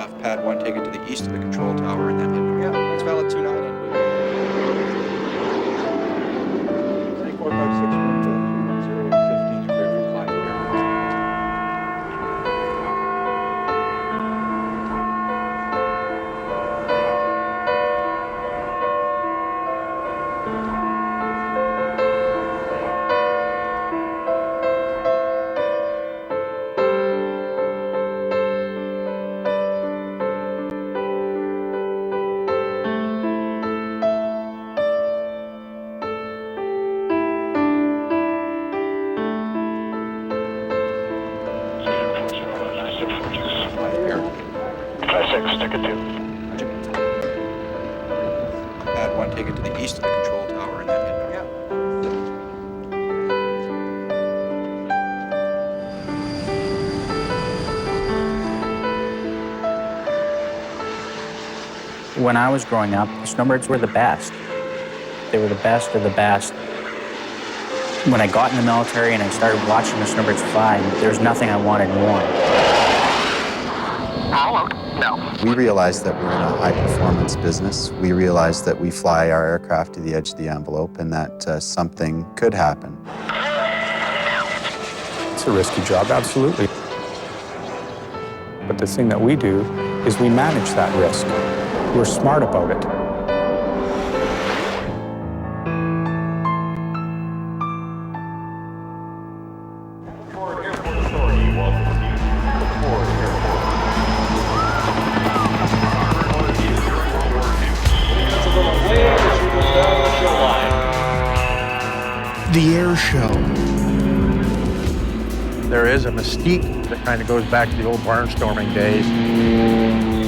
left. Pad 1, take it to the east of the control tower, and then hit north. Yeah, it's valid 29 and we... 4, 5, 6, 1, 4, 3, 1, 0, 15, clear for flight. Stick it to. Pad 1, take it to the east of the control tower, and then hit north. When I was growing up, the Snowbirds were the best. They were the best of the best. When I got in the military and I started watching the Snowbirds fly, there was nothing I wanted more. No. We realize that we're in a high-performance business. We realize that we fly our aircraft to the edge of the envelope and that something could happen. It's a risky job, absolutely. But the thing that we do is we manage that risk. We're smart about it. The air show. There is a mystique that kind of goes back to the old barnstorming days.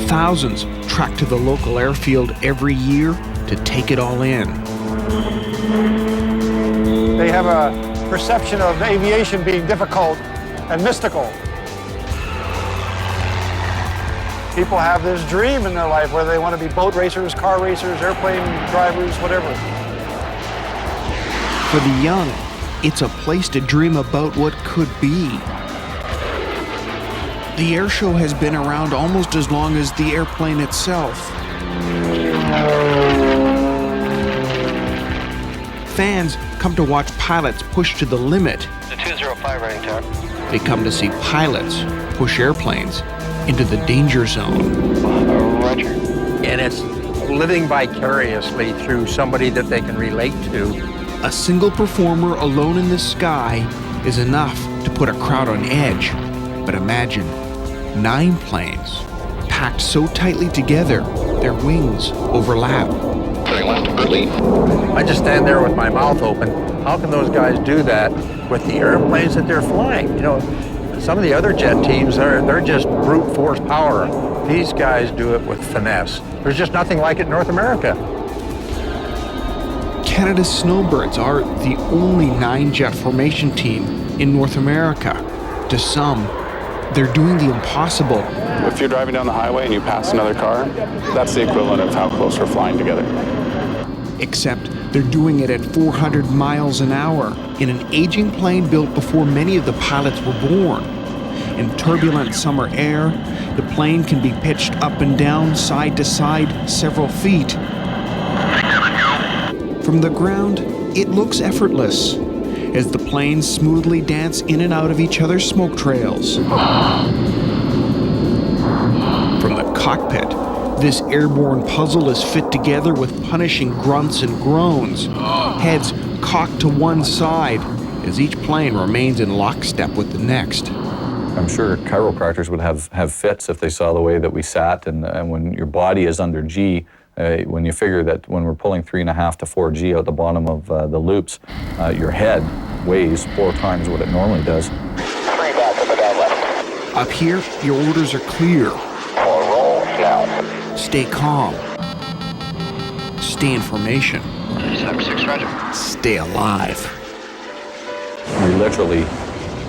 Thousands track to the local airfield every year to take it all in. They have a perception of aviation being difficult and mystical. People have this dream in their life, whether they want to be boat racers, car racers, airplane drivers, whatever. For the young, it's a place to dream about what could be. The air show has been around almost as long as the airplane itself. Fans come to watch pilots push to the limit. The 205 running tower. They come to see pilots push airplanes into the danger zone. Roger. And it's living vicariously through somebody that they can relate to. A single performer alone in the sky is enough to put a crowd on edge. But imagine 9 planes packed so tightly together, their wings overlap. I just stand there with my mouth open. How can those guys do that with the airplanes that they're flying? You know, some of the other jet teams, they're just brute force power. These guys do it with finesse. There's just nothing like it in North America. Canada's Snowbirds are the only 9-jet formation team in North America. To some, they're doing the impossible. If you're driving down the highway and you pass another car, that's the equivalent of how close we're flying together. Except they're doing it at 400 miles an hour in an aging plane built before many of the pilots were born. In turbulent summer air, the plane can be pitched up and down, side to side, several feet. From the ground, it looks effortless as the planes smoothly dance in and out of each other's smoke trails. From the cockpit, this airborne puzzle is fit together with punishing grunts and groans, heads cocked to one side as each plane remains in lockstep with the next. I'm sure chiropractors would have fits if they saw the way that we sat, and when your body is under G, when you figure that when we're pulling 3.5 to 4 G out the bottom of the loops, your head weighs 4 times what it normally does. Up here, your orders are clear. Roll now. Stay calm. Stay in formation. 76, roger. Stay alive. We literally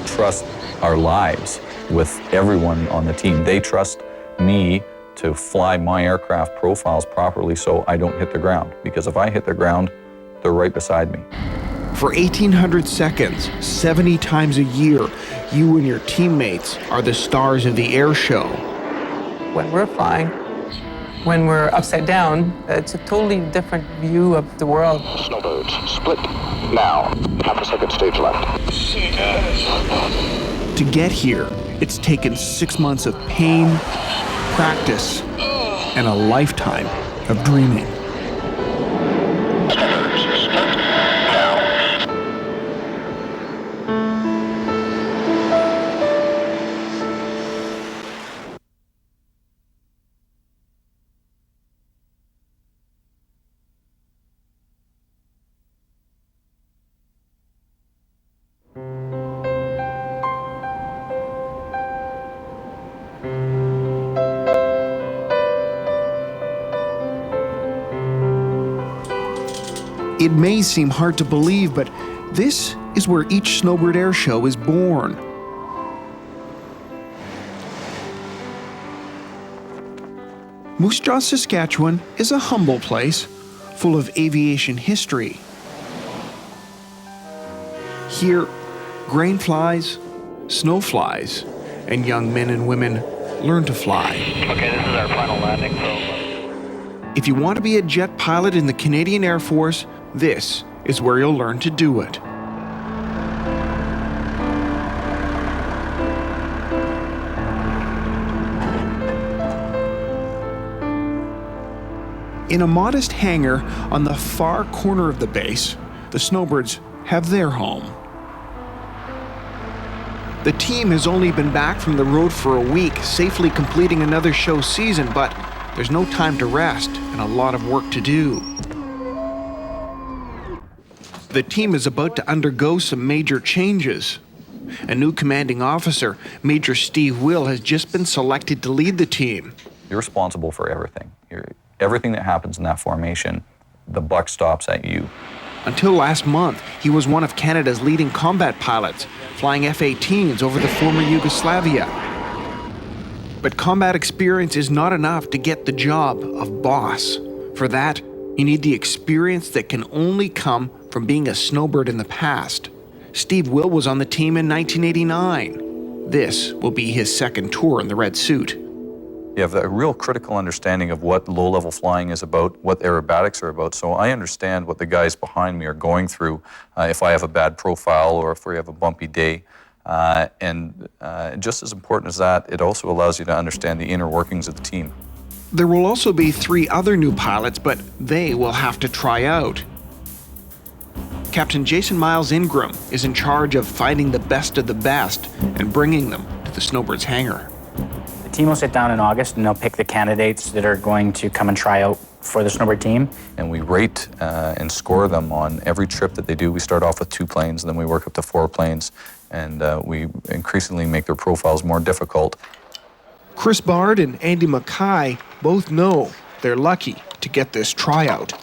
trust our lives with everyone on the team. They trust me to fly my aircraft profiles properly so I don't hit the ground. Because if I hit the ground, they're right beside me. For 1,800 seconds, 70 times a year, you and your teammates are the stars of the air show. when we're flying. When we're upside down, it's a totally different view of the world. Snowbirds, split now. Half a second stage left. To get here, it's taken 6 months of pain, practice, and a lifetime of dreaming. Snowbirds, split now. It may seem hard to believe, but this is where each Snowbird airshow is born. Moose Jaw, Saskatchewan is a humble place full of aviation history. Here, grain flies, snow flies, and young men and women learn to fly. Okay, this is our final landing, so. If you want to be a jet pilot in the Canadian Air Force, this is where you'll learn to do it. In a modest hangar on the far corner of the base, the Snowbirds have their home. The team has only been back from the road for a week, safely completing another show season, but there's no time to rest and a lot of work to do. The team is about to undergo some major changes. A new commanding officer, Major Steve Will, has just been selected to lead the team. You're responsible for everything. Everything that happens in that formation, the buck stops at you. Until last month, he was one of Canada's leading combat pilots, flying F-18s over the former Yugoslavia. But combat experience is not enough to get the job of boss. For that, you need the experience that can only come from being a snowbird in the past. Steve Will was on the team in 1989. This will be his second tour in the red suit. You have a real critical understanding of what low-level flying is about, what aerobatics are about. So I understand what the guys behind me are going through if I have a bad profile or if we have a bumpy day. And just as important as that, it also allows you to understand the inner workings of the team. There will also be 3 other new pilots, but they will have to try out. Captain Jason Miles Ingram is in charge of finding the best of the best and bringing them to the Snowbirds hangar. The team will sit down in August and they'll pick the candidates that are going to come and try out for the Snowbird team. And we rate and score them on every trip that they do. We start off with 2 planes, and then we work up to 4 planes, and we increasingly make their profiles more difficult. Chris Bard and Andy Mackay both know they're lucky to get this tryout.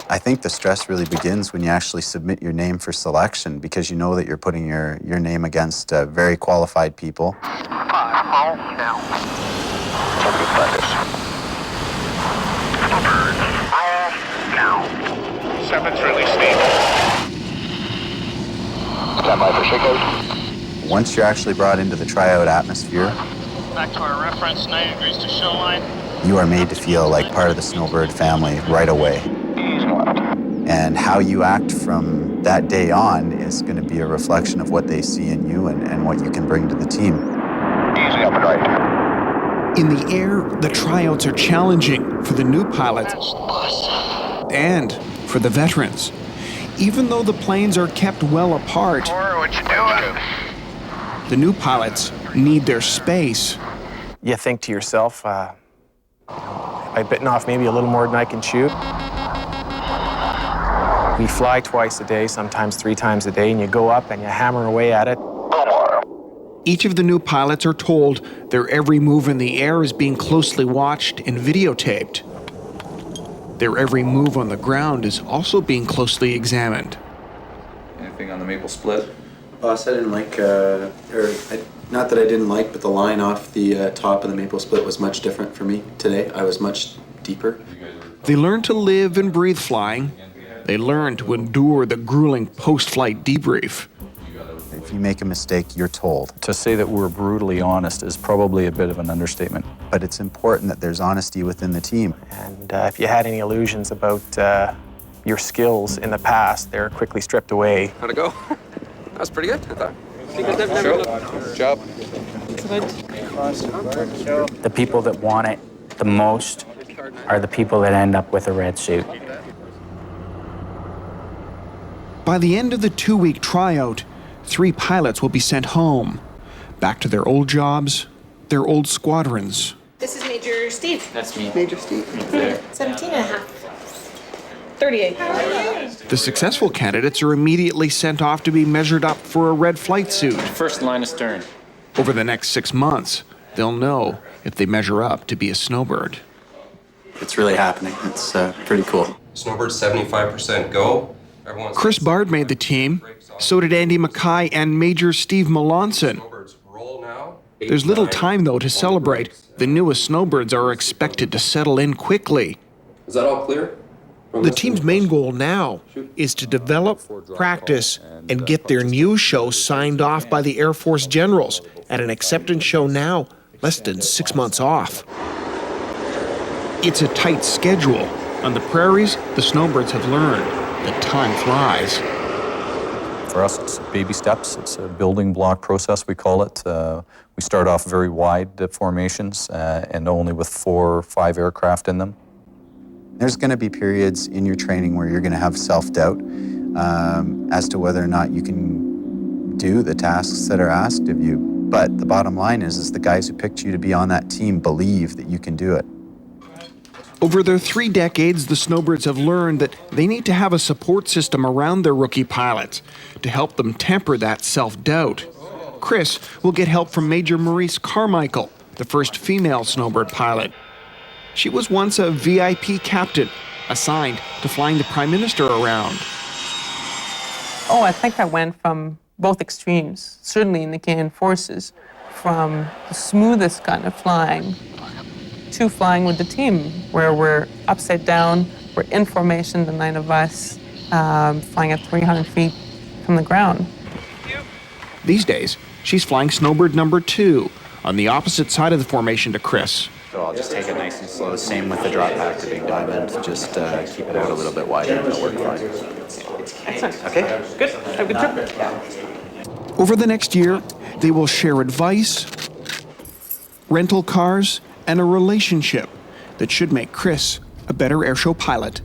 I think the stress really begins when you actually submit your name for selection, because you know that you're putting your name against very qualified people. 5, all now. Have a good practice. Snowbirds, all now. 7's really stable. Stand by for shakeout. Once you're actually brought into the tryout atmosphere, Back to our reference, 90 degrees to show line. you are made to feel like part of the Snowbird family right away. And how you act from that day on is going to be a reflection of what they see in you and what you can bring to the team. Easy up and right. In the air, the tryouts are challenging for the new pilots and for the veterans. Even though the planes are kept well apart, What you doing? the new pilots need their space. You think to yourself, I've bitten off maybe a little more than I can chew. We fly twice a day, sometimes 3 times a day, and you go up and you hammer away at it. Each of the new pilots are told their every move in the air is being closely watched and videotaped. Their every move on the ground is also being closely examined. Anything on the maple split? Boss, I didn't like, not that I didn't like, but the line off the top of the maple split was much different for me today. I was much deeper. They learn to live and breathe flying. They learn to endure the grueling post-flight debrief. If you make a mistake, you're told. To say that we're brutally honest is probably a bit of an understatement. But it's important that there's honesty within the team. And if you had any illusions about your skills in the past, they're quickly stripped away. How'd it go? That was pretty good, I thought. Good job. The people that want it the most are the people that end up with a red suit. By the end of the 2-week tryout, 3 pilots will be sent home, back to their old jobs, their old squadrons. This is Major Steve. That's me. Major Steve. 17 and a half. 38. The successful candidates are immediately sent off to be measured up for a red flight suit. First line astern. Over the next 6 months, they'll know if they measure up to be a Snowbird. It's really happening. It's pretty cool. Snowbird's 75% go. Everyone's Chris Bard made the team. So did Andy Mackay and Major Steve Melanson. There's little time, though, to celebrate. The newest Snowbirds are expected to settle in quickly. Is that all clear? The team's main goal now is to develop, practice, and get their new show signed off by the Air Force generals at an acceptance show now, less than 6 months off. It's a tight schedule. On the prairies, the Snowbirds have learned that time flies. For us, it's baby steps. It's a building block process, we call it. We start off very wide formations and only with 4 or 5 aircraft in them. There's going to be periods in your training where you're going to have self-doubt as to whether or not you can do the tasks that are asked of you. But the bottom line is the guys who picked you to be on that team believe that you can do it. Over their 3 decades, the Snowbirds have learned that they need to have a support system around their rookie pilots to help them temper that self-doubt. Chris will get help from Major Maurice Carmichael, the first female Snowbird pilot. She was once a VIP captain, assigned to flying the Prime Minister around. Oh, I think I went from both extremes, certainly in the Canadian Forces, from the smoothest kind of flying to flying with the team, where we're upside down, we're in formation, the 9 of us, flying at 300 feet from the ground. These days, she's flying Snowbird number 2, on the opposite side of the formation to Chris. So I'll just take it nice and slow. Same with the drop back to Big Diamond. Just keep it out a little bit wider and it'll work fine. Excellent. Okay? Good. Have a good trip. Over the next year, they will share advice, rental cars, and a relationship that should make Chris a better airshow pilot.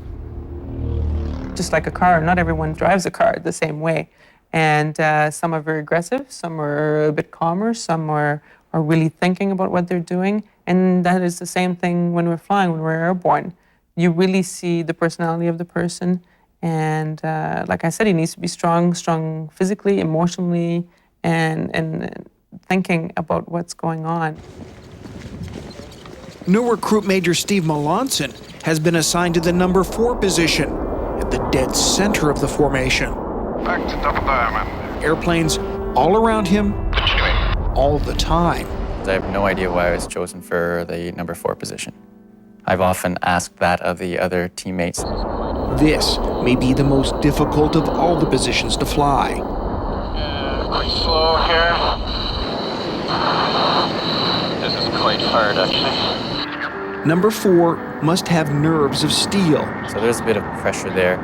Just like a car, not everyone drives a car the same way. And some are very aggressive, some are a bit calmer, some are really thinking about what they're doing. And that is the same thing when we're flying, when we're airborne. You really see the personality of the person. And like I said, he needs to be strong physically, emotionally, and thinking about what's going on. New recruit Major Steve Melanson has been assigned to the number 4 position at the dead center of the formation. Back to Double Diamond. Airplanes all around him, all the time. I have no idea why I was chosen for the number 4 position. I've often asked that of the other teammates. This may be the most difficult of all the positions to fly. Pretty slow here. This is quite hard, actually. Number 4 must have nerves of steel. So there's a bit of pressure there.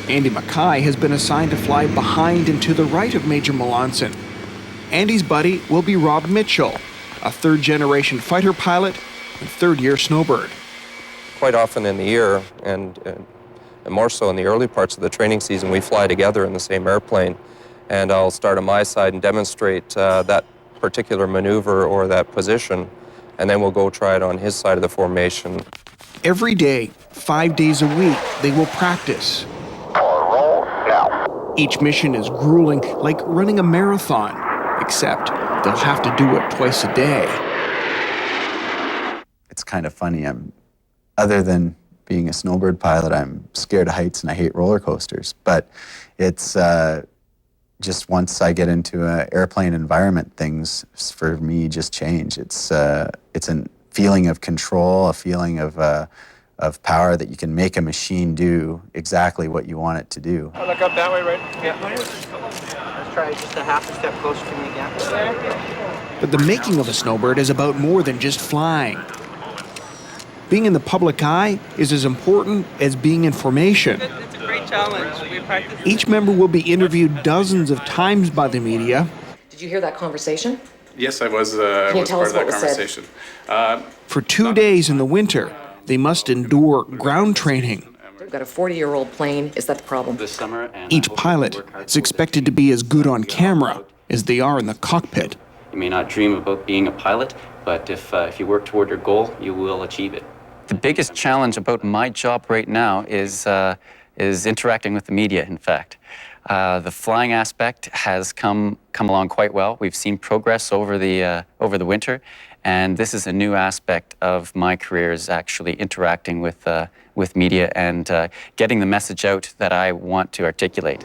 Andy Mackay has been assigned to fly behind and to the right of Major Melanson. Andy's buddy will be Rob Mitchell, a 3rd-generation fighter pilot and 3rd-year Snowbird. Quite often in the year, and more so in the early parts of the training season, we fly together in the same airplane. And I'll start on my side and demonstrate that particular maneuver or that position, and then we'll go try it on his side of the formation. Every day, 5 days a week, they will practice. Each mission is grueling, like running a marathon, except they'll have to do it twice a day. It's kind of funny. Other than being a Snowbird pilot, I'm scared of heights and I hate roller coasters. But it's just once I get into an airplane environment, things for me just change. It's a feeling of control, a feeling of power that you can make a machine do exactly what you want it to do. I'll look up that way, right? Yeah. try just a half a step closer to me again. But the making of a snowbird is about more than just flying. Being in the public eye is as important as being in formation. It's a great challenge. We practice. Each member will be interviewed dozens of times by the media. Did you hear that conversation? Yes, I was, Can you tell part us of that what was said? conversation. For 2 days in the winter, they must endure ground training. We've got a 40-year-old plane. Is that the problem? This summer, and Each pilot is expected to be as good on camera as they are in the cockpit. you may not dream about being a pilot, but if you work toward your goal, you will achieve it. The biggest challenge about my job right now is interacting with the media, in fact. The flying aspect has come along quite well. We've seen progress over the winter, and this is a new aspect of my career, is actually interacting with media and getting the message out that I want to articulate.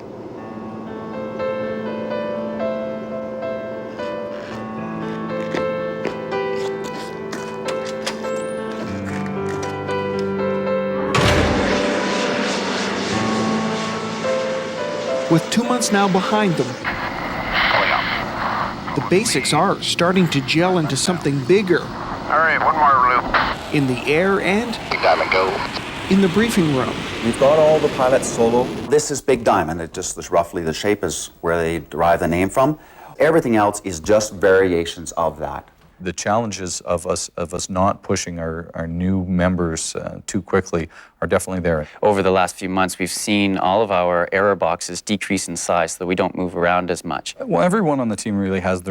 With 2 months now behind them, the basics are starting to gel into something bigger. All right, one more loop. In the air and Big Diamond, go. in the briefing room. We've got all the pilots solo. This is Big Diamond. It just is roughly the shape is where they derive the name from. Everything else is just variations of that. The challenges of us not pushing our new members too quickly are definitely there. Over the last few months, we've seen all of our error boxes decrease in size so that we don't move around as much. Well, everyone on the team really has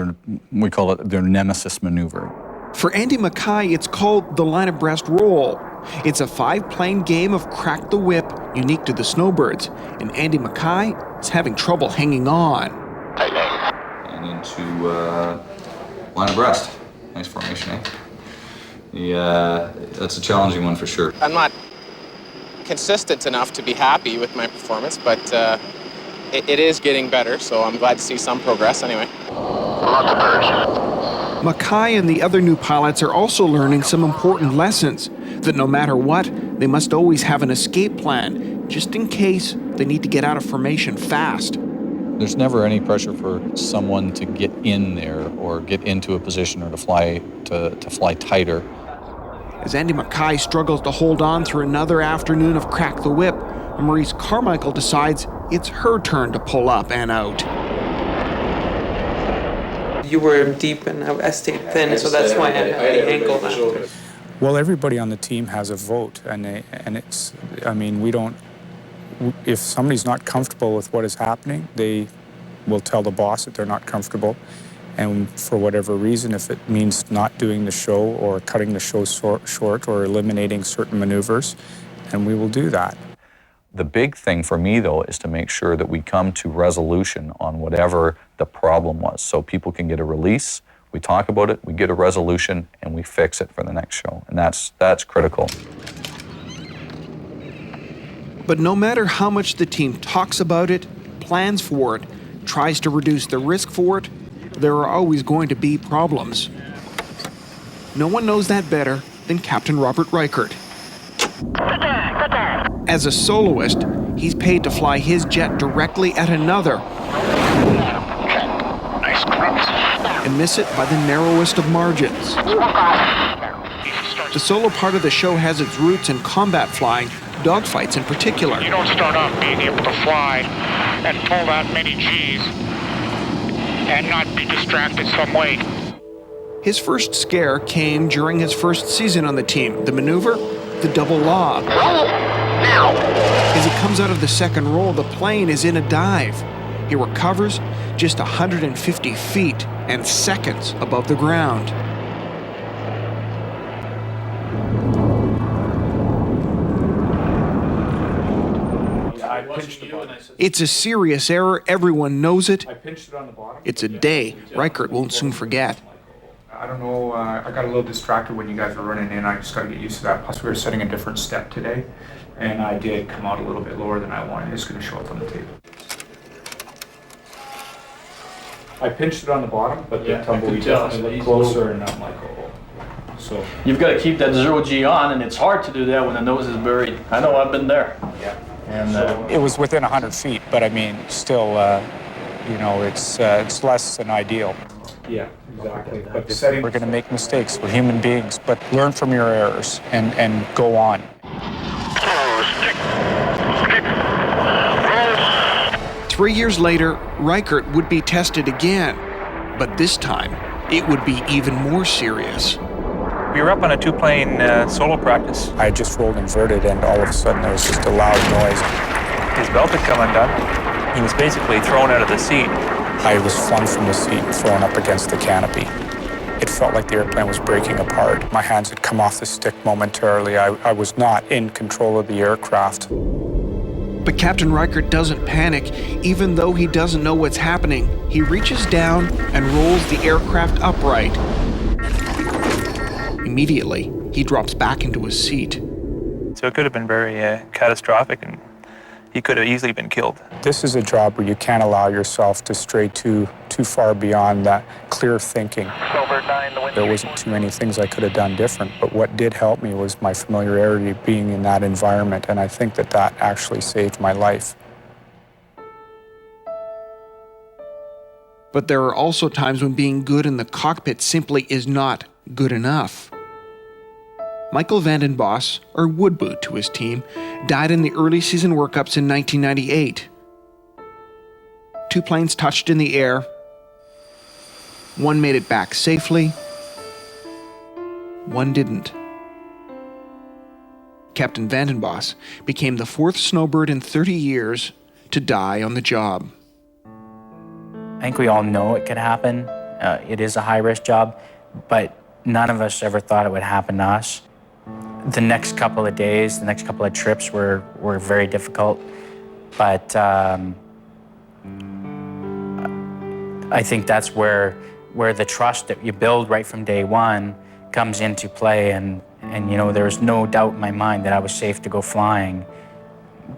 we call it their nemesis maneuver. For Andy Mackay, it's called the line abreast roll. It's a 5-plane game of crack the whip, unique to the Snowbirds, and Andy Mackay is having trouble hanging on. And into line abreast. Nice formation, eh? Yeah, that's a challenging one for sure. I'm not consistent enough to be happy with my performance, but it is getting better, so I'm glad to see some progress anyway. Mackay and the other new pilots are also learning some important lessons, that no matter what, they must always have an escape plan, just in case they need to get out of formation fast. There's never any pressure for someone to get in there or get into a position or to fly tighter. As Andy Mackay struggles to hold on through another afternoon of crack the whip, Maurice Carmichael decides it's her turn to pull up and out. You were deep and I stayed thin, so that's why I had the ankle after. Well, everybody on the team has a vote, and it's, I mean, we don't, if somebody's not comfortable with what is happening, they will tell the boss that they're not comfortable. And for whatever reason, if it means not doing the show or cutting the show short or eliminating certain maneuvers, then we will do that. The big thing for me, though, is to make sure that we come to resolution on whatever the problem was. So people can get a release, we talk about it, we get a resolution, and we fix it for the next show. And that's critical. But no matter how much the team talks about it, plans for it, tries to reduce the risk for it, there are always going to be problems. No one knows that better than Captain Robert Reichert. As a soloist, he's paid to fly his jet directly at another and miss it by the narrowest of margins. The solo part of the show has its roots in combat flying, dogfights in particular. You don't start off being able to fly and pull that many G's and not be distracted some way. His first scare came during his first season on the team. The maneuver, the double lob. As he comes out of the second roll, the plane is in a dive. He recovers just 150 feet and seconds above the ground. It's a serious error. Everyone knows it. It's a day Reichert won't soon forget. I don't know, I got a little distracted when you guys were running in. I just got to get used to that. Plus, we were setting a different step today, and I did come out a little bit lower than I wanted. It's going to show up on the tape. I pinched it on the bottom, but the tumbleweed definitely looked closer, and I'm like, oh. So you've got to keep that 0G on, and it's hard to do that when the nose is buried. I know, I've been there. Yeah. And it was within 100 feet, but I mean, still, You know, it's less than ideal. Yeah, exactly. But we're going to make mistakes. We're human beings, but learn from your errors and go on. 3 years later, Reichert would be tested again, but this time it would be even more serious. We were up on a two-plane solo practice. I just rolled inverted, and all of a sudden there was just a loud noise. His belt had come undone. He was basically thrown out of the seat. I was flung from the seat and thrown up against the canopy. It felt like the airplane was breaking apart. My hands had come off the stick momentarily. I was not in control of the aircraft. But Captain Reichert doesn't panic, even though he doesn't know what's happening. He reaches down and rolls the aircraft upright. Immediately, he drops back into his seat. So it could have been very catastrophic, and he could have easily been killed. This is a job where you can't allow yourself to stray too far beyond that clear thinking. There wasn't too many things I could have done different, but what did help me was my familiarity being in that environment, and I think that actually saved my life. But there are also times when being good in the cockpit simply is not good enough. Michael Vanden Bos, or Woodboot to his team, died in the early season workups in 1998. 2 planes touched in the air. One made it back safely. One didn't. Captain Vanden Bos became the 4th Snowbird in 30 years to die on the job. I think we all know it could happen. It is a high-risk job, but none of us ever thought it would happen to us. The next couple of days, the next couple of trips were very difficult, but I think that's where the trust that you build right from day one comes into play, and you know, there was no doubt in my mind that I was safe to go flying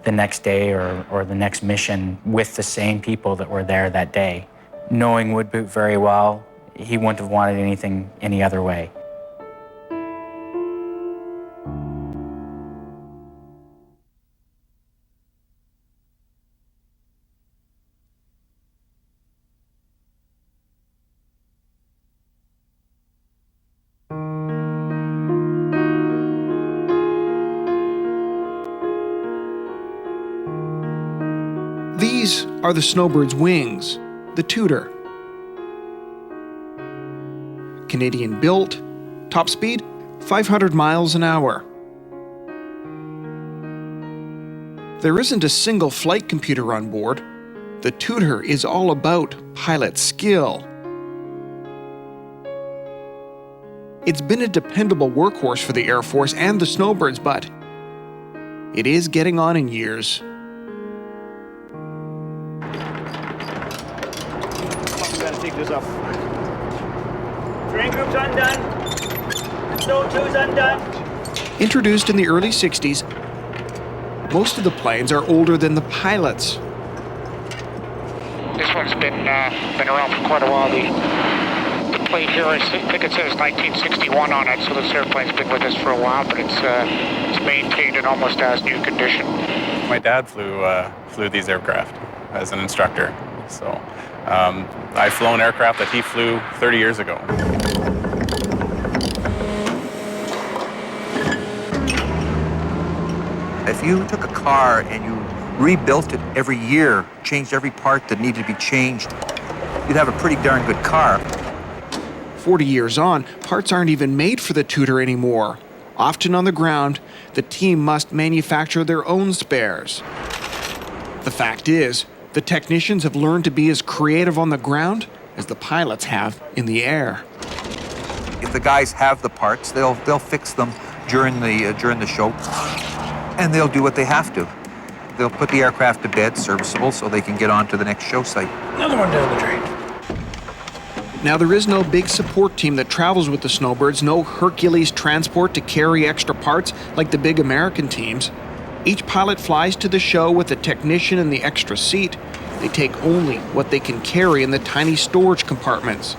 the next day or the next mission with the same people that were there that day. Knowing Woodboot very well, he wouldn't have wanted anything any other way. These are the Snowbird's wings, the Tudor. Canadian built, top speed 500 miles an hour. There isn't a single flight computer on board. The Tudor is all about pilot skill. It's been a dependable workhorse for the Air Force and the Snowbirds, but it is getting on in years. Take this up. Train group's undone. Snow 2's undone. Introduced in the early 60s, most of the planes are older than the pilots. This one's been around for quite a while. The plate here, I think it says 1961 on it, so this airplane's been with us for a while, but it's maintained in almost as new condition. My dad flew these aircraft as an instructor, so I've flown aircraft that he flew 30 years ago. If you took a car and you rebuilt it every year, changed every part that needed to be changed, you'd have a pretty darn good car. 40 years on, parts aren't even made for the Tudor anymore. Often on the ground, the team must manufacture their own spares. The fact is, the technicians have learned to be as creative on the ground as the pilots have in the air. If the guys have the parts, they'll fix them during the show, and they'll do what they have to. They'll put the aircraft to bed, serviceable, so they can get on to the next show site. Another one down the drain. Now, there is no big support team that travels with the Snowbirds, no Hercules transport to carry extra parts like the big American teams. Each pilot flies to the show with a technician in the extra seat. They take only what they can carry in the tiny storage compartments.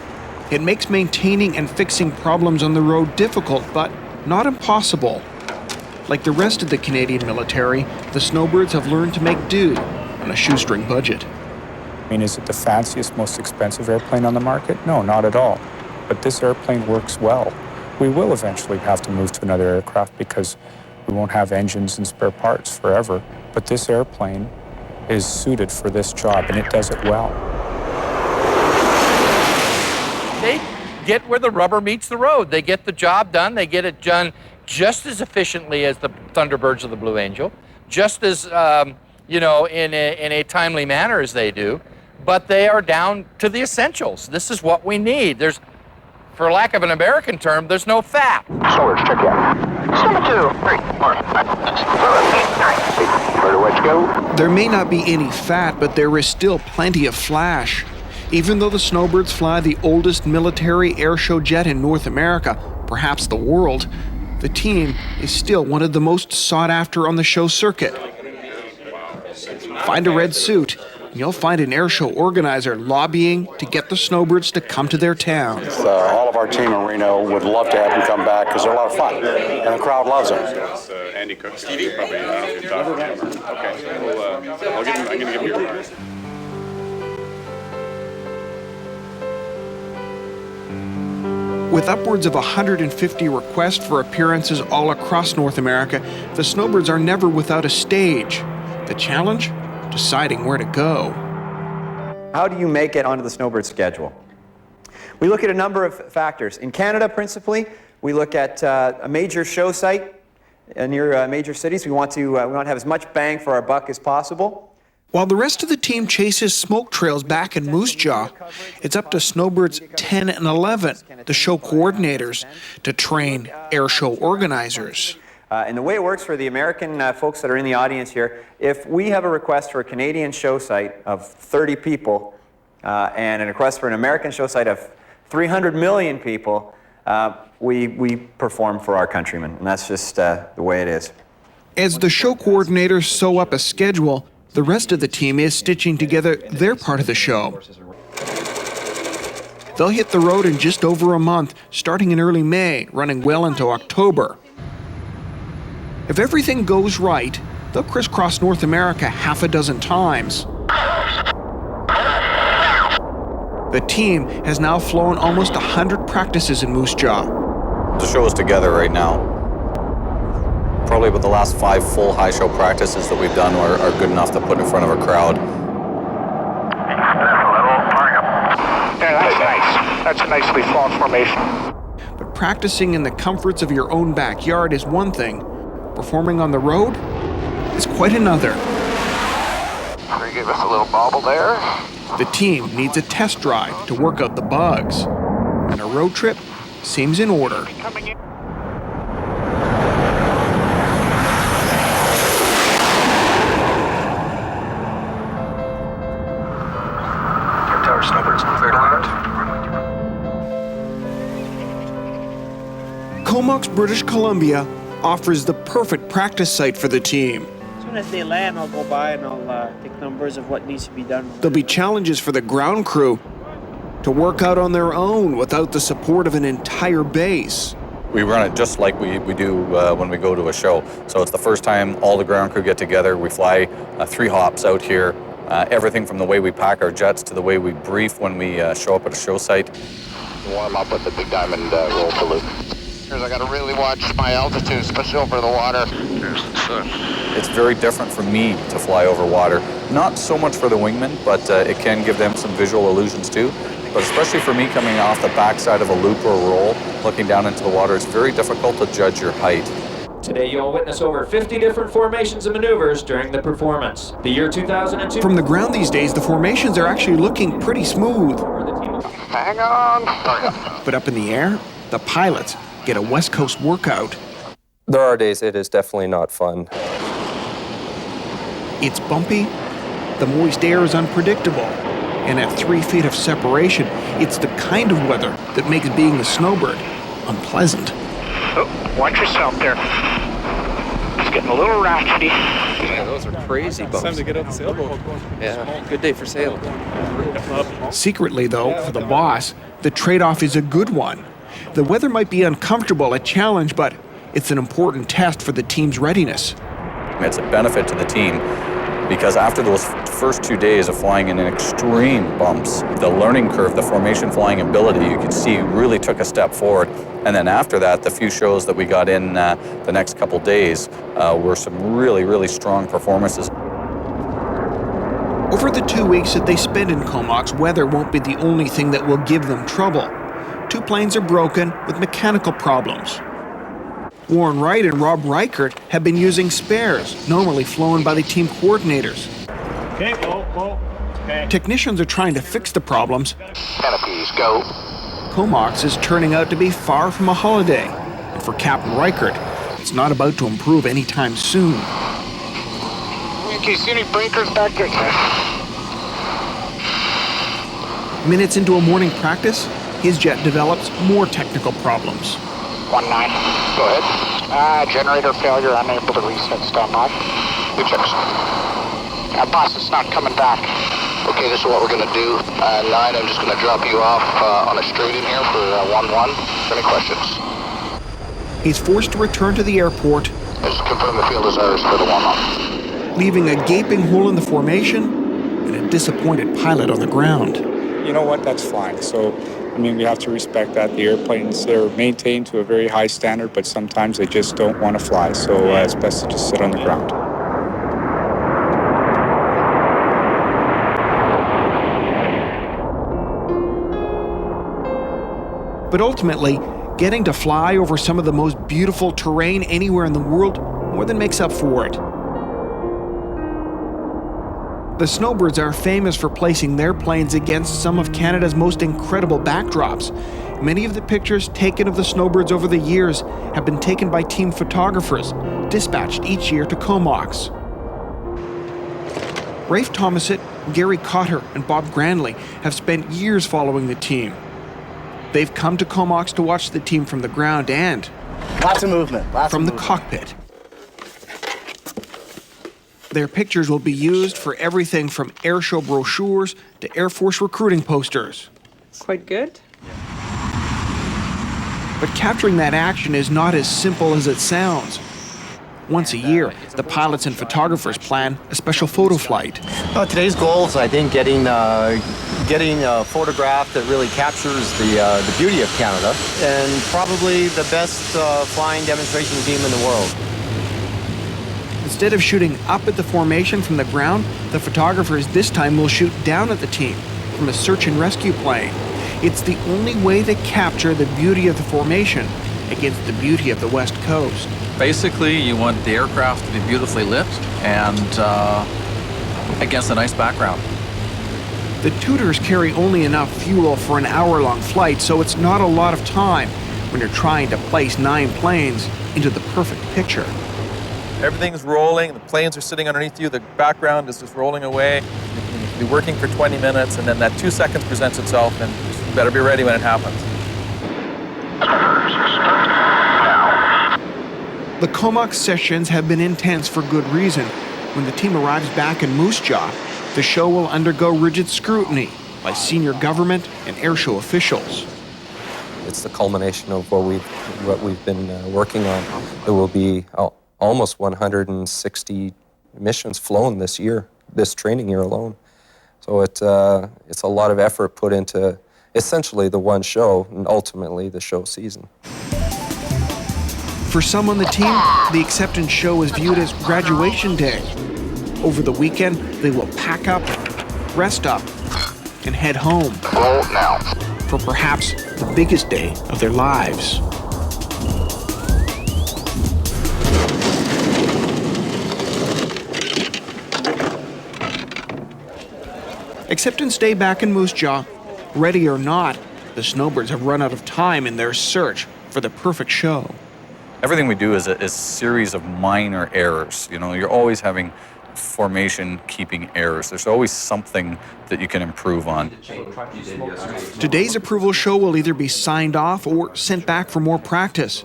It makes maintaining and fixing problems on the road difficult, but not impossible. Like the rest of the Canadian military, the Snowbirds have learned to make do on a shoestring budget. mean, is it the fanciest, most expensive airplane on the market? No, not at all. But this airplane works well. We will eventually have to move to another aircraft because we won't have engines and spare parts forever. But this airplane is suited for this job, and it does it well. They get where the rubber meets the road. They get the job done. They get it done just as efficiently as the Thunderbirds of the Blue Angel, just as, you know, in a timely manner as they do, but they are down to the essentials. This is what we need. There's, for lack of an American term, there's no fat. Snowbirds, check out. Number 2, 3, 4, 5, 6, 7, 8, 9. Further away to go. There may not be any fat, but there is still plenty of flash. Even though the Snowbirds fly the oldest military airshow jet in North America, perhaps the world, the team is still one of the most sought after on the show circuit. Find a red suit, and you'll find an airshow organizer lobbying to get the Snowbirds to come to their town. All of our team in Reno would love to have them come back because they're a lot of fun, and the crowd loves them. Andy Cook. Stevie? Probably, I don't know if you talked to him or... Okay, well, I'm going to give you a card. With upwards of 150 requests for appearances all across North America, the Snowbirds are never without a stage. The challenge? Deciding where to go. How do you make it onto the Snowbird schedule? We look at a number of factors. In Canada, principally, we look at a major show site near major cities. We want to have as much bang for our buck as possible. While the rest of the team chases smoke trails back in Moose Jaw, it's up to Snowbirds 10 and 11, the show coordinators, to train airshow organizers. And the way it works for the American folks that are in the audience here, if we have a request for a Canadian show site of 30 people and a request for an American show site of 300 million people, we perform for our countrymen, and that's just the way it is. As the show coordinators sew up a schedule, the rest of the team is stitching together their part of the show. They'll hit the road in just over a month, starting in early May, running well into October. If everything goes right, they'll crisscross North America half a dozen times. The team has now flown almost 100 practices in Moose Jaw. The show is together right now. Probably about the last 5 full high show practices that we've done are good enough to put in front of a crowd. Yeah, that's nice. That's a nicely flown formation. But practicing in the comforts of your own backyard is one thing. Performing on the road is quite another. Give us a little bobble there. The team needs a test drive to work out the bugs. And a road trip seems in order. Tower Snowbirds, clear to land. Comox, British Columbia offers the perfect practice site for the team. As soon as they land, I'll go by and I'll take numbers of what needs to be done. There'll be challenges for the ground crew to work out on their own without the support of an entire base. We run it just like we do when we go to a show. So it's the first time all the ground crew get together. We fly 3 hops out here. Everything from the way we pack our jets to the way we brief when we show up at a show site. Warm up with the big diamond roll to loop. I got to really watch my altitude, especially over the water. It's very different for me to fly over water. Not so much for the wingmen, but it can give them some visual illusions too. But especially for me coming off the backside of a loop or a roll, looking down into the water, it's very difficult to judge your height. Today you'll witness over 50 different formations and maneuvers during the performance. The year 2002. From the ground these days, the formations are actually looking pretty smooth. Hang on. But up in the air, the pilots get a West Coast workout. There are days it is definitely not fun. It's bumpy, the moist air is unpredictable, and at 3 feet of separation, it's the kind of weather that makes being a snowbird unpleasant. Oh, watch yourself there. It's getting a little ratchety. Yeah, those are crazy bumps. It's time to get out the sailboat. Yeah, good day for sailing. Secretly, though, for the boss, the trade-off is a good one. The weather might be uncomfortable, a challenge, but it's an important test for the team's readiness. It's a benefit to the team because after those first 2 days of flying in extreme bumps, the learning curve, the formation flying ability, you could see really took a step forward. And then after that, the few shows that we got in the next couple days were some really, really strong performances. Over the 2 weeks that they spend in Comox, weather won't be the only thing that will give them trouble. 2 planes are broken with mechanical problems. Warren Wright and Rob Reichert have been using spares, normally flown by the team coordinators. Okay, whoa. Okay. Technicians are trying to fix the problems. Canopies, go. Comox is turning out to be far from a holiday. And for Captain Reichert, it's not about to improve anytime soon. Can you see any breakers back there? Minutes into a morning practice, his jet develops more technical problems. 19. Go ahead. Generator failure, unable to reset standby. Who checks? Boss, it's not coming back. Okay, this is what we're going to do. 9, I'm just going to drop you off on a straight in here for 11. Any questions? He's forced to return to the airport. Just confirm the field is ours for the warm-up. Leaving a gaping hole in the formation and a disappointed pilot on the ground. You know what? That's fine. So, I mean, we have to respect that. The airplanes, they're maintained to a very high standard, but sometimes they just don't want to fly. So it's best to just sit on the ground. But ultimately, getting to fly over some of the most beautiful terrain anywhere in the world more than makes up for it. The Snowbirds are famous for placing their planes against some of Canada's most incredible backdrops. Many of the pictures taken of the Snowbirds over the years have been taken by team photographers, dispatched each year to Comox. Rafe Thomasit, Gary Cotter, and Bob Granley have spent years following the team. They've come to Comox to watch the team from the ground and lots of movement. From the cockpit. Their pictures will be used for everything from airshow brochures to Air Force recruiting posters. Quite good. But capturing that action is not as simple as it sounds. Once a year, the pilots and photographers plan a special photo flight. Today's goal is, I think, getting a photograph that really captures the beauty of Canada and probably the best flying demonstration team in the world. Instead of shooting up at the formation from the ground, the photographers this time will shoot down at the team from a search and rescue plane. It's the only way they capture the beauty of the formation against the beauty of the West Coast. Basically, you want the aircraft to be beautifully lit and against a nice background. The Tudors carry only enough fuel for an hour-long flight, so it's not a lot of time when you're trying to place 9 planes into the perfect picture. Everything's rolling, the planes are sitting underneath you, the background is just rolling away. You can be working for 20 minutes, and then that 2 seconds presents itself, and you better be ready when it happens. The Comox sessions have been intense for good reason. When the team arrives back in Moose Jaw, the show will undergo rigid scrutiny by senior government and airshow officials. It's the culmination of what we've been working on. There will be almost 160 missions flown this year, this training year alone. So it's a lot of effort put into essentially the one show and ultimately the show season. For some on the team, the acceptance show is viewed as graduation day. Over the weekend, they will pack up, rest up, and head home for perhaps the biggest day of their lives. Acceptance day back in Moose Jaw. Ready or not, the Snowbirds have run out of time in their search for the perfect show. Everything we do is a series of minor errors. You know, you're always having formation keeping errors. There's always something that you can improve on. Today's approval show will either be signed off or sent back for more practice.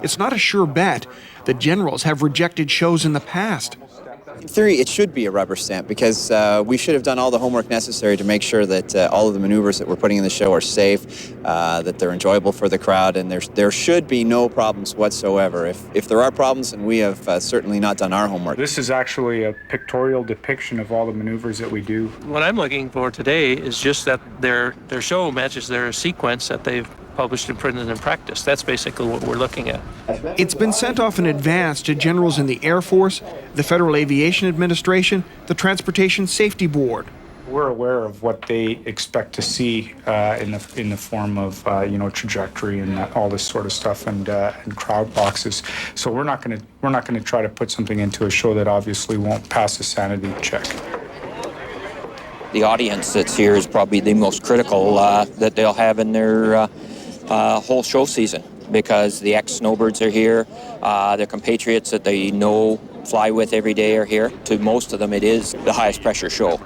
It's not a sure bet. The generals have rejected shows in the past. In theory, it should be a rubber stamp because we should have done all the homework necessary to make sure that all of the maneuvers that we're putting in the show are safe, that they're enjoyable for the crowd, and there should be no problems whatsoever. If there are problems, then we have certainly not done our homework. This is actually a pictorial depiction of all the maneuvers that we do. What I'm looking for today is just that their show matches their sequence that they've published and printed in practice. That's basically what we're looking at. It's been sent off in advance to generals in the Air Force, the Federal Aviation Administration, the Transportation Safety Board. We're aware of what they expect to see in the form of trajectory and all this sort of stuff and crowd boxes. So we're not going to try to put something into a show that obviously won't pass a sanity check. The audience that's here is probably the most critical that they'll have in their whole show season, because the ex-Snowbirds are here, their compatriots that they know, fly with every day are here. To most of them, it is the highest pressure show.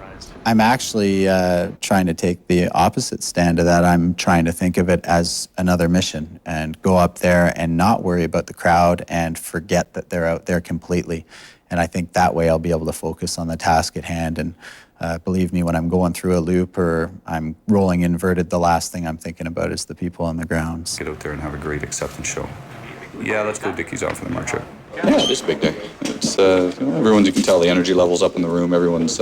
I'm actually trying to take the opposite stand to that. I'm trying to think of it as another mission and go up there and not worry about the crowd and forget that they're out there completely. And I think that way I'll be able to focus on the task at hand. And believe me, when I'm going through a loop or I'm rolling inverted, the last thing I'm thinking about is the people on the grounds. Get out there and have a great acceptance show. Yeah, let's go Dickies out for the march out. Yeah, it is a big day. It's everyone, you can tell the energy level's up in the room. Everyone's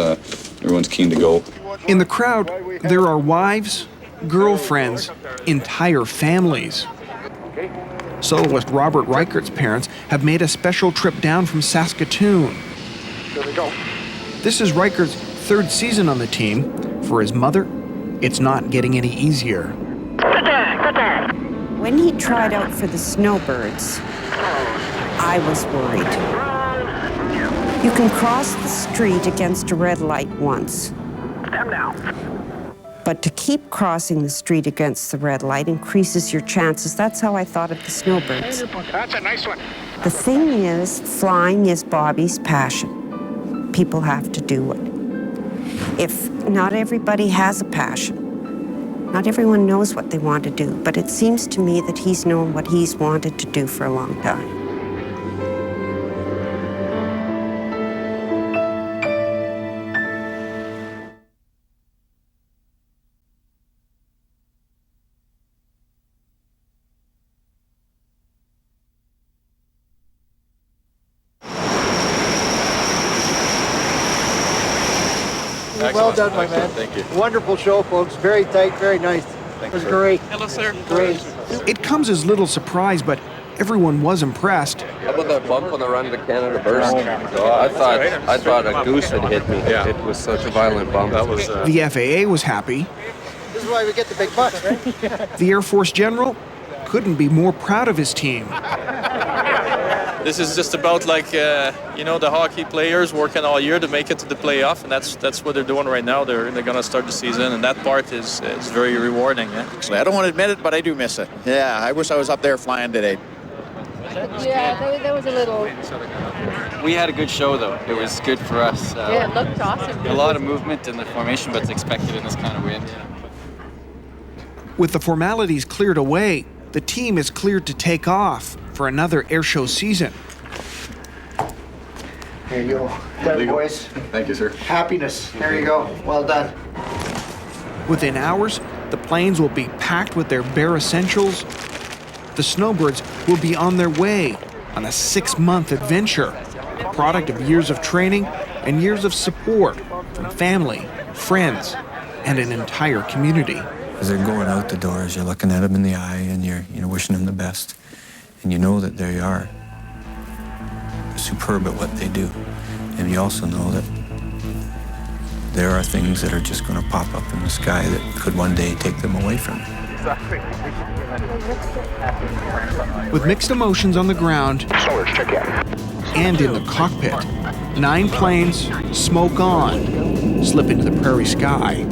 keen to go. In the crowd, there are wives, girlfriends, entire families. Soloist Robert Reichert's parents have made a special trip down from Saskatoon. Here we go. This is Reichert's third season on the team. For his mother, it's not getting any easier. When he tried out for the Snowbirds, I was worried. You can cross the street against a red light once. But to keep crossing the street against the red light increases your chances. That's how I thought of the Snowbirds. That's a nice one. The thing is, flying is Bobby's passion. People have to do it. If not everybody has a passion, not everyone knows what they want to do, but it seems to me that he's known what he's wanted to do for a long time. Well done, my man. Thank you. Wonderful show, folks. Very tight, very nice. It was great. Hello, sir. Great. It comes as little surprise, but everyone was impressed. How about that bump on the run to Canada Burst? I thought a goose had hit me. Yeah. It was such a violent bump. That was. The FAA was happy. This is why we get the big bucks, right? The Air Force General couldn't be more proud of his team. This is just about like, the hockey players working all year to make it to the playoff, and that's what they're doing right now. They're going to start the season, and that part is very rewarding. Yeah? Actually, I don't want to admit it, but I do miss it. Yeah, I wish I was up there flying today. Yeah, that was a little... We had a good show, though. It was good for us. Yeah, it looked awesome. A lot of movement in the formation, but it's expected in this kind of wind. With the formalities cleared away, the team is cleared to take off for another airshow season. Here you go. Done, boys. Thank you, sir. Happiness. There you go. Well done. Within hours, the planes will be packed with their bare essentials. The Snowbirds will be on their way on a 6-month adventure, a product of years of training and years of support from family, friends, and an entire community. As they're going out the doors, you're looking at them in the eye and you're wishing them the best. And you know that they are superb at what they do. And you also know that there are things that are just going to pop up in the sky that could one day take them away from you. With mixed emotions on the ground and in the cockpit, 9 planes smoke on, slip into the prairie sky.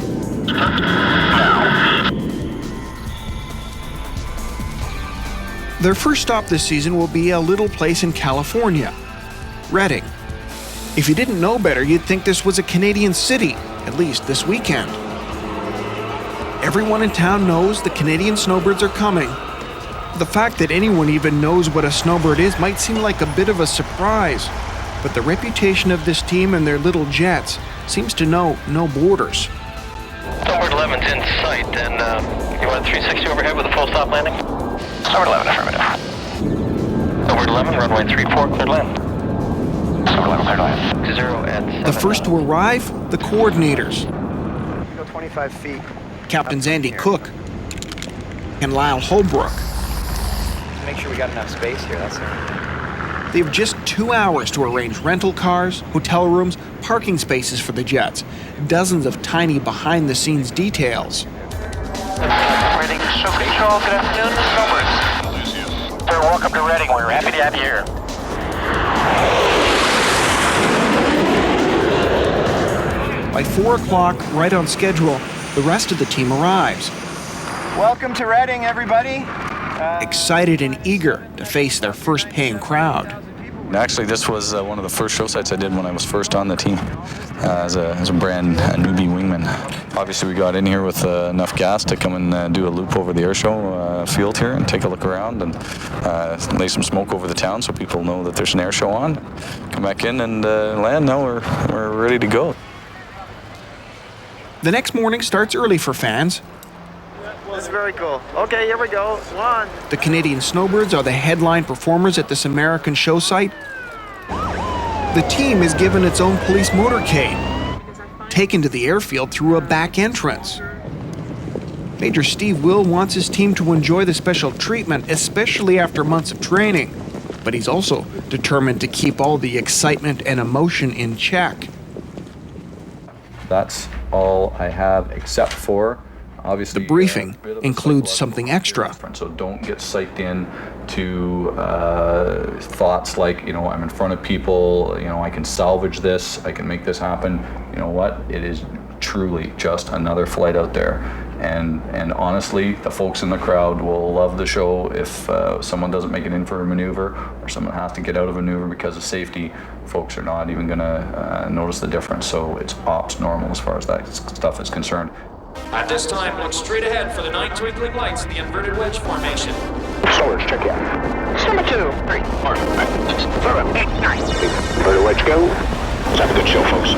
Their first stop this season will be a little place in California, Redding. If you didn't know better, you'd think this was a Canadian city, at least this weekend. Everyone in town knows the Canadian Snowbirds are coming. The fact that anyone even knows what a snowbird is might seem like a bit of a surprise. But the reputation of this team and their little jets seems to know no borders. Snowbird 11's in sight, and you want 360 overhead with a full stop landing? Snowbird 11, affirmative. Snowbird 11, runway 34, cleared land. Snowbird 11, cleared land. 0 at 7. The first to arrive, the coordinators. You go 25 feet. Captains Andy Cook and Lyle Holbrook. Make sure we got enough space here, that's it. They have just 2 hours to arrange rental cars, hotel rooms, parking spaces for the jets, dozens of tiny behind-the-scenes details. Reading Show Control, good afternoon, Snowbirds. Sir, welcome to Reading. We're happy to have you here. By 4 o'clock, right on schedule, the rest of the team arrives. Welcome to Reading, everybody. Excited and eager to face their first paying crowd. Actually, this was one of the first show sites I did when I was first on the team as a brand newbie wingman. Obviously, we got in here with enough gas to come and do a loop over the airshow field here and take a look around and lay some smoke over the town so people know that there's an airshow on. Come back in and land. Now we're ready to go. The next morning starts early for fans. This is very cool. Okay, here we go. One. The Canadian Snowbirds are the headline performers at this American show site. The team is given its own police motorcade, taken to the airfield through a back entrance. Major Steve Will wants his team to enjoy the special treatment, especially after months of training. But he's also determined to keep all the excitement and emotion in check. That's all I have except for obviously the briefing includes something extra. So don't get psyched in to thoughts like, you know, I'm in front of people, you know, I can salvage this, I can make this happen. You know what? It is truly just another flight out there. And honestly, the folks in the crowd will love the show if someone doesn't make it in for a maneuver or someone has to get out of a maneuver because of safety. Folks are not even gonna notice the difference. So it's ops normal as far as that stuff is concerned. At this time, look straight ahead for the 9 twinkling lights in the inverted wedge formation. Snowbirds, check in. Number 2, 3, 4, 5, 6, 7, 8, 9. Inverted wedge, go. Let's have a good show, folks.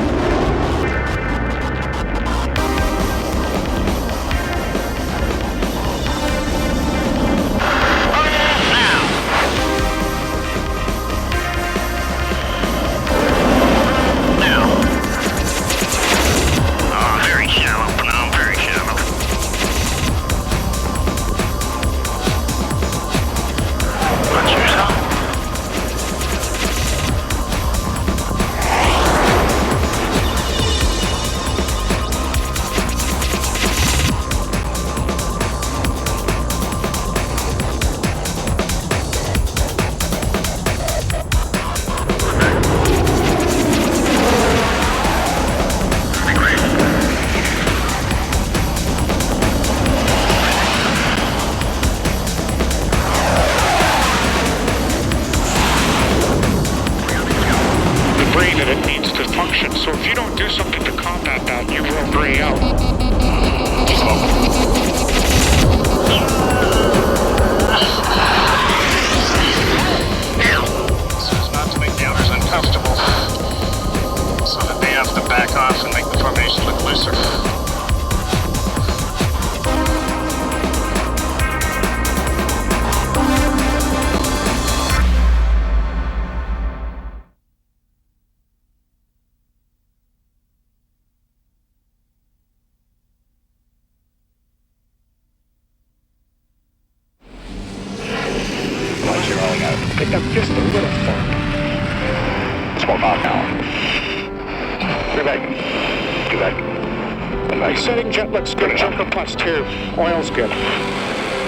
So if you don't do something to combat that, you will gray out. So as not to make the others uncomfortable, so that they have to back off and make the formation look looser. Pick up just a little more. It's more on now. Get back. Get back. Resetting jet looks good. Joker plus 2. Oil's good.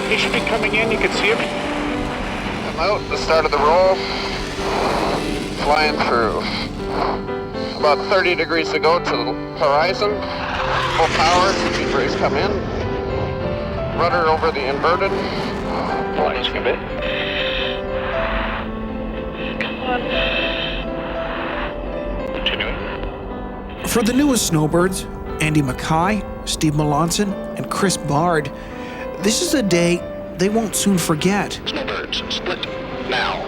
He should be coming in. You can see him. I'm out. The start of the roll. Flying through. About 30 degrees to go to the horizon. Full power. Speed race come in. Rudder over the inverted. Flying a bit. For the newest Snowbirds, Andy Mackay, Steve Melanson, and Chris Bard, this is a day they won't soon forget. Snowbirds, split now.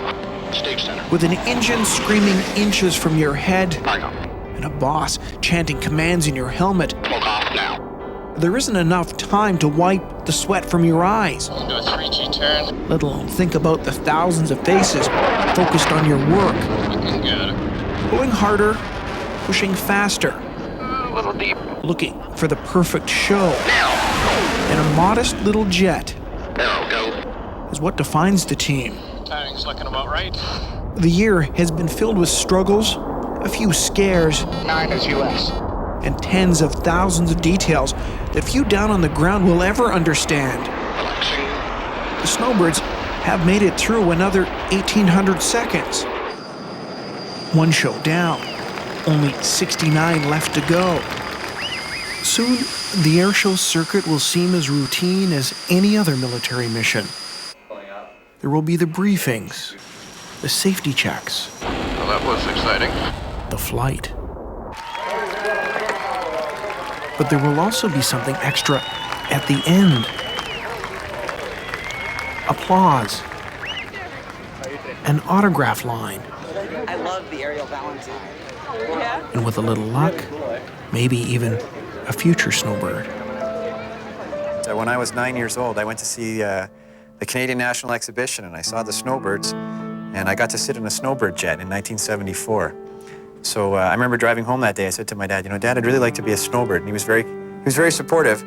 Stage center. With an engine screaming inches from your head and a boss chanting commands in your helmet, Smoke off now. there isn't enough time to wipe the sweat from your eyes, Into a 3G turn. let alone think about the thousands of faces focused on your work. Looking good. Going harder, pushing faster, A little deep. looking for the perfect show. And a modest little jet Arrow, go. is what defines the team. Timing's looking about right. The year has been filled with struggles, a few scares, 9 is US. and tens of thousands of details that few down on the ground will ever understand. The Snowbirds have made it through another 1,800 seconds. One show down, only 69 left to go. Soon, the airshow circuit will seem as routine as any other military mission. There will be the briefings, the safety checks, Well, that was exciting. the flight. But there will also be something extra at the end. Applause. An autograph line. I love the Ariel Valentine. Yeah? And with a little luck, maybe even a future Snowbird. When I was 9 years old, I went to see the Canadian National Exhibition, and I saw the Snowbirds, and I got to sit in a Snowbird jet in 1974. So I remember driving home that day. I said to my dad, you know, Dad, I'd really like to be a Snowbird. And he was very supportive.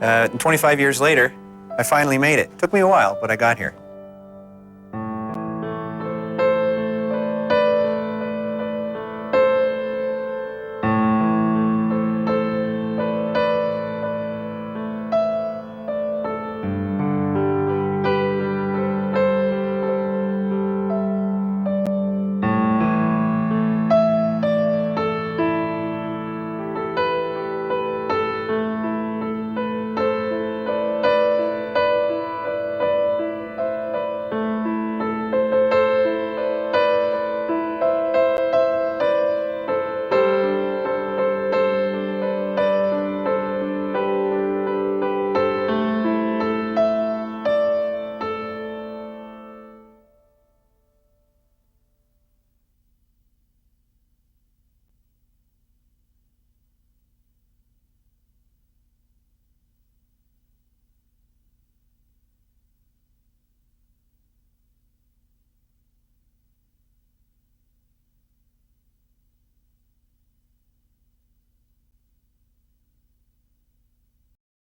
And 25 years later, I finally made it. Took me a while, but I got here.